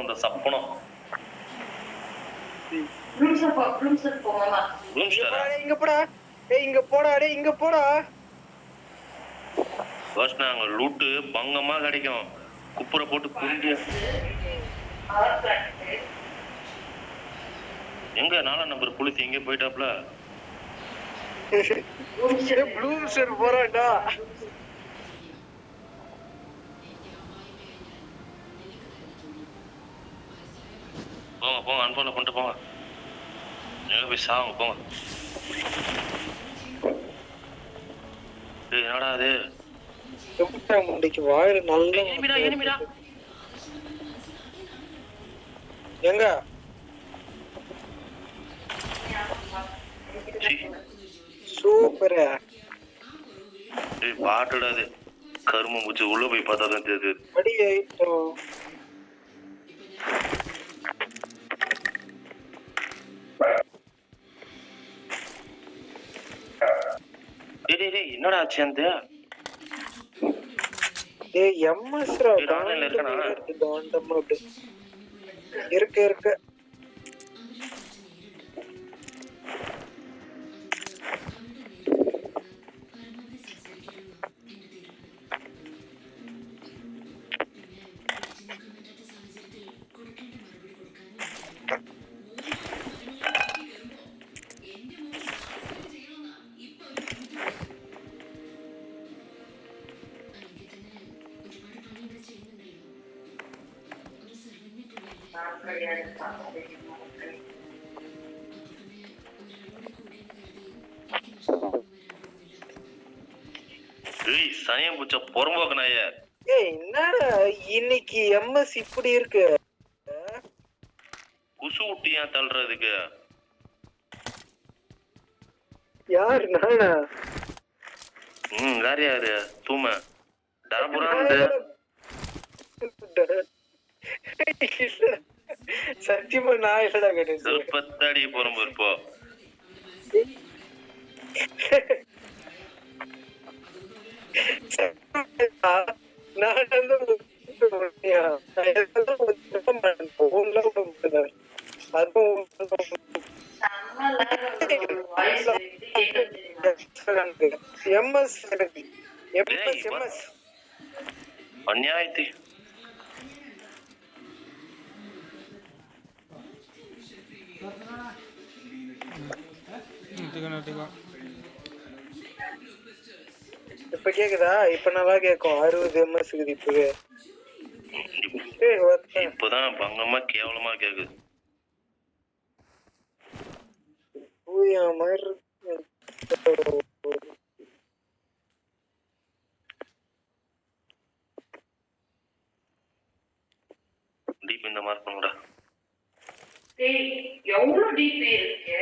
இந்த சப்பனம் இங்க போடா டேய் இங்க போடா டேய் இங்க போடா ஃபர்ஸ்ட் நாங்க லூட்டு பங்கமா கிடைக்கும் குப்புற போட்டு குண்டி எங்க 4 நம்பர் புலிஸ் எங்க போயிட்டாப்ல ப்ளூம் சார் போறான்டா போங்க போங்க அன்பால பண்ணிட்டு போங்க எங்க போய் சாவுங்க போங்க என்னடா அது முடிக்கு வாயில நல்ல எனிமிடா எங்க சூப்பர் பாட்டுடா அது கரும மூச்சு உள்ள போய் பார்த்தா தான் தெரியுது அடி ஐட்டம் டேய் என்னடா ஆச்சு அந்த டேய் எம்எஸ் ரா காணல இருக்கனா காண்டமா அப்படி இருக்கு சனியம் பூச்ச பொறம்போக்கனாய என்னடா இன்னைக்கு எம்எஸ் இப்படி இருக்கு குசு ஊட்டியா தள்ளுறதுக்கு யார் நானா வேற யாரு தூம தரபுரான் சத்தியமா நான் இல்லடா கணேஷ் பத்தாடி பொறம்பு இருப்போ நான் எம்எஸ் அநியாயத்தை இப்ப கேக்குதா இப்ப நல்லா கேக்கும் 60 எம்எஸ் இப்பவே இப்பதான் பங்கமா கேவலமா கேக்குது டீப் இந்த மாதிரி பண்ணுடா எவ்வளவு டீப் இருக்கு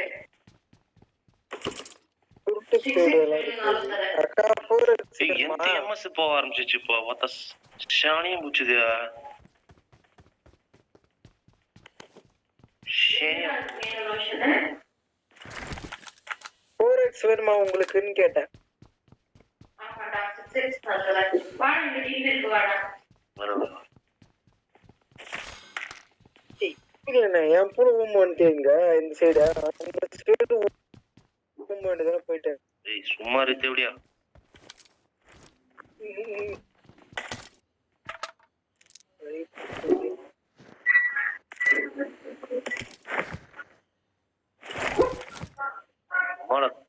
எந்த எம்எஸ் போக ஆரம்பிச்சிச்சு இப்போ மொத்த ஷானியும் பூச்சுது வேணுமா உங்களுக்குன்னு கேட்டேன் என் கூட வந்துட்டீங்க இந்த சைடு போயிட்டேன் சும்மா எப்படியா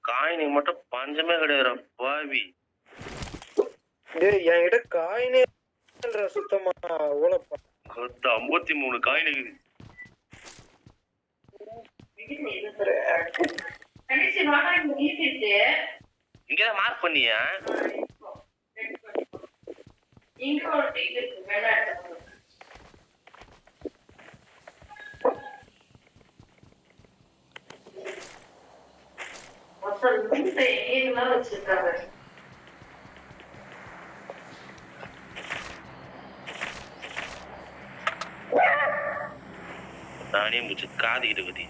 காயினி மட்டும் பஞ்சமே கிடையாது பாவி என்கிட்ட காயினே சுத்தமா ஓலப்பா 53 காயின் இருக்குது இங்கதான் மார்க் பண்ணியா வச்சிருக்காங்க நானே முடிச்சு காதுகிட்டு பத்தி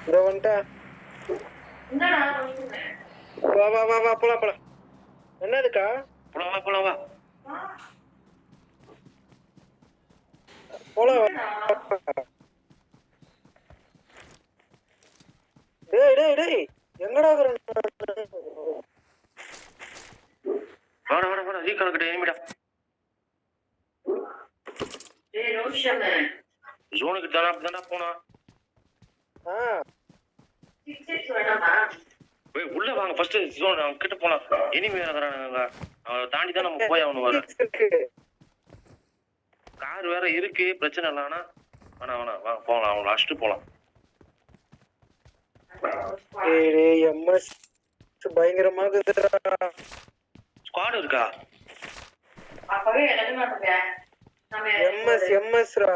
இந்த வந்துட்டா என்னடா சொல்றேன் வா வா வா வா போலாம் போலாம். என்னதுக்கா? போலாம் வா போலாம் வா. போலாம் வா. டேய் டேய் டேய் எங்கடா இருக்கிற? வாடா வாடா வாடா ஜீ கணக்கிட்ட எனிமிடா. டேய் ரோஷன் ஜோனுக்கு தானா அப்படிதான்டா போனா. ஆ 6 வேணாமா போய் உள்ள வாங்க ஃபர்ஸ்ட் ஜோன் அவங்க கிட்ட போலாம். எனிமி வராங்க. அவ தாண்டி தான் நம்ம போய் அவனு வர. கார் வேற இருக்கு பிரச்சனை இல்ல. ஆனா வேணா வேணா வாங்க போகலாம். அவன் லாஸ்ட் போலாம். டேய் டேய் எம்எஸ் பயங்கரமா இருக்குதுடா. ஸ்குவாட் இருக்கா? அப்பவே எழுத மாட்டேங்க நம்ம எம்எஸ் எம்எஸ் ரா.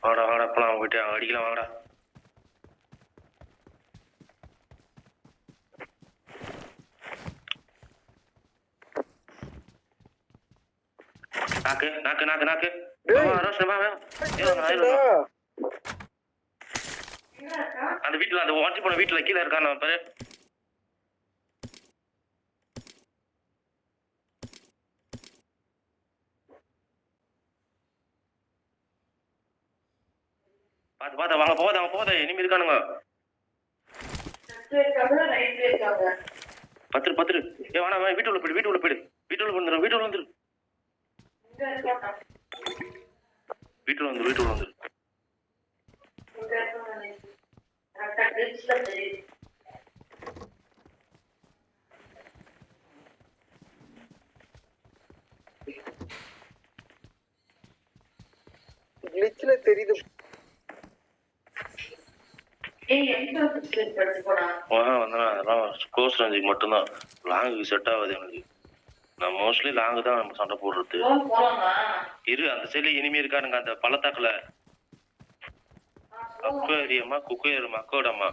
வாடா வாடா போலாம் போயிட்டு அடிக்கலாம் வாடா. நாக்கு நாக்கு நாக்கு நாக்கு. ரோஷன் வா வா. அந்த வீட்டுல அந்த வாட்சி போன வீட்டுல கீழே இருக்கான் பாரு. பாத்து பாத்து வாங்க போத இனிமே இருக்கானுங்க. பத்து ஏ வேணா வீட்டுள்ள போயிடு வீட்டுள்ள வந்துரு. வீட்டுள்ள வந்துரு. கிளிச்ல தெரியுது. அதெல்லாம் க்ளோஸ் ரேஞ்சுக்கு மட்டும்தான். லாங்குக்கு செட் ஆகாது எனக்கு. நான் மோஸ்ட்லி லாங்கு தான் நம்ம சண்டை போடுறது. இரு அந்த சைடுல இனிமே இருக்கானுங்க அந்த பள்ளத்தாக்குல. அக்குவேரியமா குக்குயருமா அக்கோடம்மா.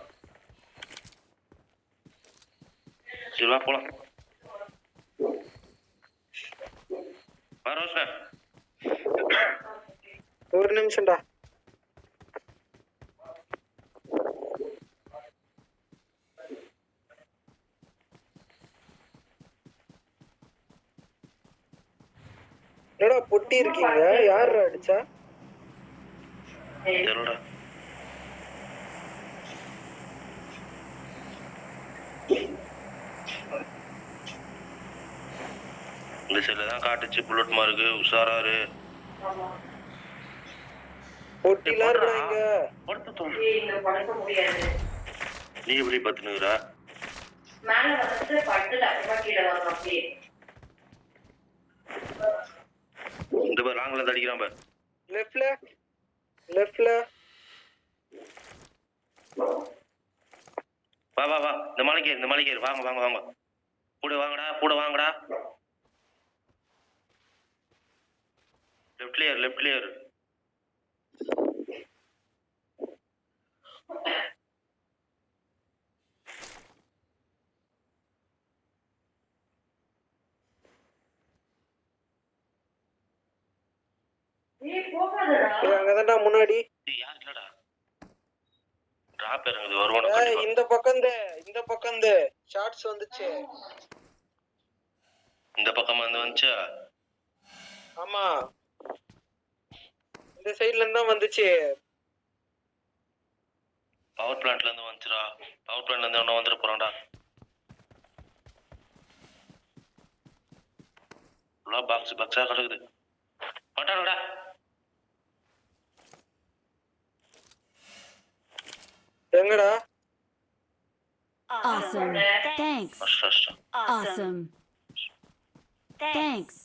சரி வா போலாம். வா ரோஷன். ஒரு நிமிஷம்டா. என்னடா பொட்டி இருக்கீங்க? யார் அடிச்சா? தெரியலடா. இந்த சைடுல தான் காட்டுச்சு புல்லட் மார்க்கு. உஷாராரு. பொட்டிலாம் இருக்காங்க. நீ எப்படி பத்துனுக்குறா? மேல வந்து பட்டுல அப்புறமா கீழே வரும் அப்படியே. இந்த பாரு லாங்ல இருந்து அடிக்கிறான் பாரு. லெஃப்ட்ல வா வா வா இந்த மலைக்கு வாங்க வாங்க வாங்க. கூட வாங்கடா. Left clear. அங்கதான்டா முன்னாடி. யார் இல்லடா. டிராப் இறங்குது வருவானு. இந்த பக்கம் ஷாட்ஸ் வந்துச்சு. இந்த பக்கமா வந்துச்சா? ஆமா இந்த சைடுல இருந்து தான் வந்துச்சு. பவர் பிளான்ட்ல இருந்து வந்துச்சுடா. பவர் பிளான்ட்ல இருந்து ஒண்ணு வந்துட போறான்டா. பாக்ஸா கிடக்குது. பட்டாடா. எங்கடா? Awesome. Thanks. Awesome. Thanks.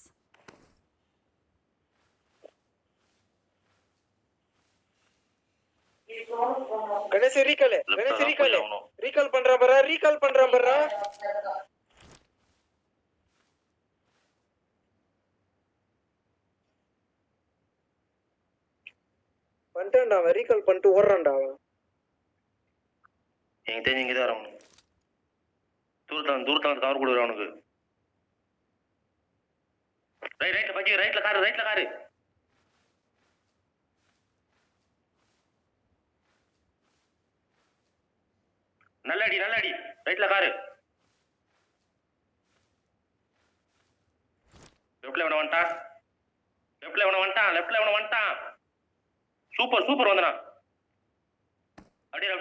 Ganesh recall பண்றான் பாரா. வந்துட்டான்டா அவன் ரீகால் பண்ணிட்டு ஓடுறான்டா அவன். எனக்கு தெரிஞ்சு இங்கே தான் வரணும். தூரத்தில் வந்து கவர் கொடுக்குற அவனுக்கு. ரைட்ல பக்கி ரைட்ல காரு. நல்ல அடி ரைட்ல காரு. லெஃப்ட்ல எவன வந்துட்டான். சூப்பர் வந்தனா. அப்படியே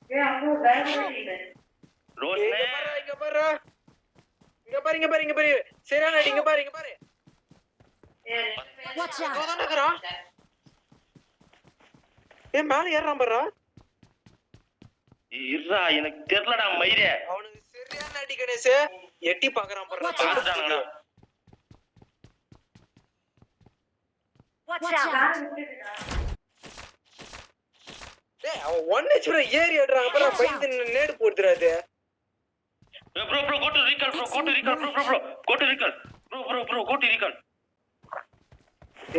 ஏய் அப்போ வேற ரோஸ்னே இங்க பாரு சரியான அடி. இங்க பாரு Watch out. அதான் நகரம். மேல ஏறான் பாரு. இருடா எனக்கு தெரியலடா மயிரே. அவனுக்கு சரியான அடி கணேஷ். எட்டி பாக்குறான் பாரு. பாத்துட்டானுங்கடா. Watch out. டேய் அவன் 1 HP ஏறி ஏடுறாங்க பாரு. பயந்து நேடு போடுறாரு. bro go to recall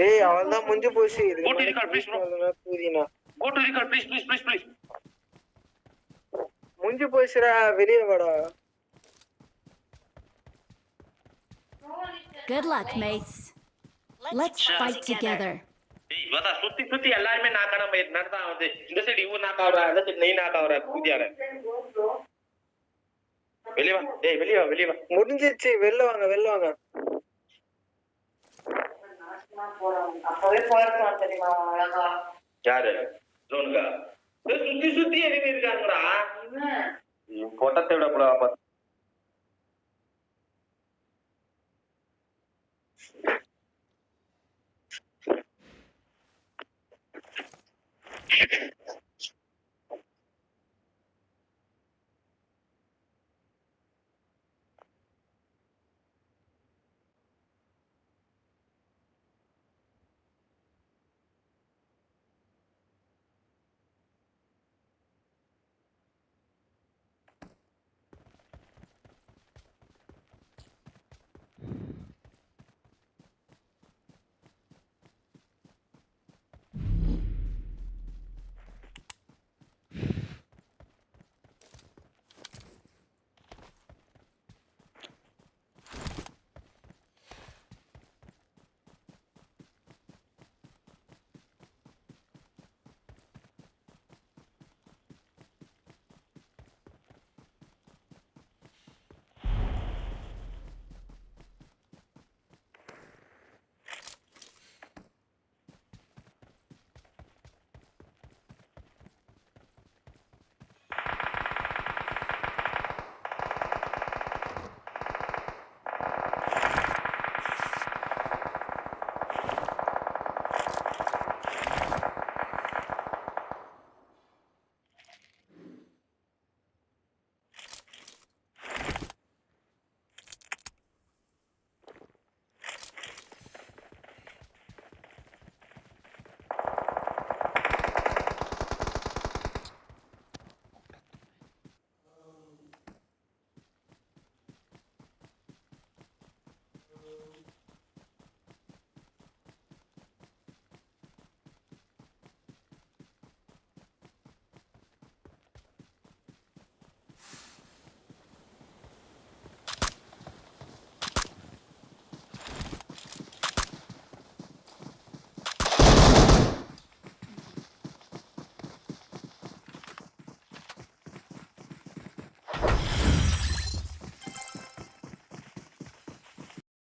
ஏய் அவன் தான் முடிஞ்சு போச்சு. இது Go to recall, please, bro. Pudina go to recall please. முடிஞ்சு போச்சுடா. வெளிய வாடா. Good luck, mates. Let's fight together. டேய் வதா சுத்தி எல்லாரும் நாக்கான மயிர் நடந்தா வந்து இந்த சைடு இவன் நாக்காவறா அந்த சைடு நீ நாக்காவறா கூதியால. வெளிய வா. முடிஞ்சிருச்சு. வெளில வாங்க. அப்பவே போயிருக்கான் தெரியுமா அழகா. யாரு ஜோனுக்கா சுத்தி எனிமி இருக்காங்கடா. பொட்டத்தை விட போல